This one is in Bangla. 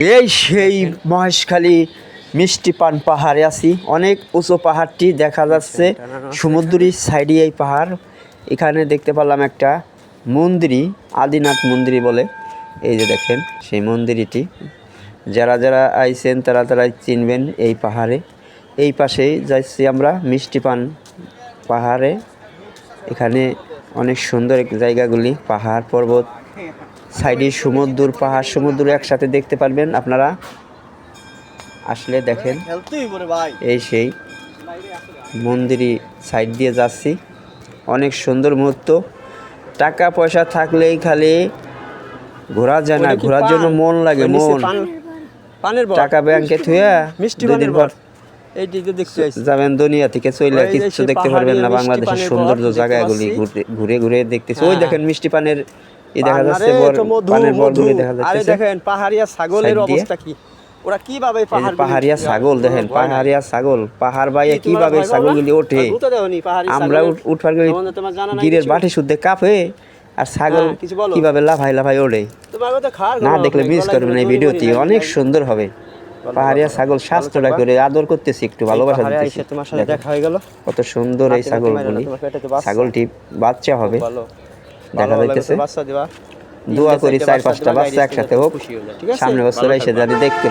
এই সেই মহেশখালী মিষ্টি পান পাহাড়ে আছি। অনেক উঁচু পাহাড়টি দেখা যাচ্ছে, সমুদ্রের সাইডে এই পাহাড়। এখানে দেখতে পেলাম একটা মন্দিরই, আদিনাথ মন্দির বলে। এই যে দেখেন সেই মন্দিরটি, যারা যারা আইছেন তারা তারাই চিনবেন এই পাহাড়ে। এই পাশেই যাচ্ছি আমরা মিষ্টি পান পাহাড়ে। এখানে অনেক সুন্দর জায়গাগুলি, পাহাড় পর্বত, সাইডে সমুদ্র, পাহাড় সমুদ্র একসাথে দেখতে পারবেন আপনারা আসলে। দেখেন এই সেই মন্দিরই সাইড দিয়ে যাচ্ছি। অনেক সুন্দর মুহূর্ত। টাকা পয়সা থাকলেই খালি ঘোরা যায় না, ঘোরার জন্য মন লাগে, মন। টাকা ব্যাংকে থুয়া দুদিন পর যাবেন দুনিয়া থেকে চলে, কিছু দেখতে পারবেন না। বাংলাদেশের সৌন্দর্য জায়গাগুলি ঘুরে ঘুরে দেখতেছি। ওই দেখেন মিষ্টি পানের দেখা যাচ্ছে, পানের বরগুলি দেখা যাচ্ছে। দেখেন পাহাড়িয়া ছাগলের অবস্থা কি, ওরা কিভাবে পাহাড়িয়া ছাগল দেখেন, পাহাড়িয়া ছাগল পাহাড় বাইয়ে কিভাবে ছাগলগুলি ওঠে। আমরা উঠবার গিরের বাটি শুদ্ধে কাঁপে, আর ছাগল কিভাবে লাফাই লাফাই ওঠে। না দেখলে মিস করবেন এই ভিডিওটি, অনেক সুন্দর হবে। পাহাড়িয়া ছাগল স্বাস্থ্যটা করে আদর করতেছি, একটু ভালোবাসা দিতেছি। কত সুন্দর এই ছাগলগুলি। ছাগলটি বাচ্চা হবে দেখা যাইতেছে। দোয়া করি 4-5টা বাচ্চা একসাথে হোক, সামনে বছর এসে জানি দেখতে।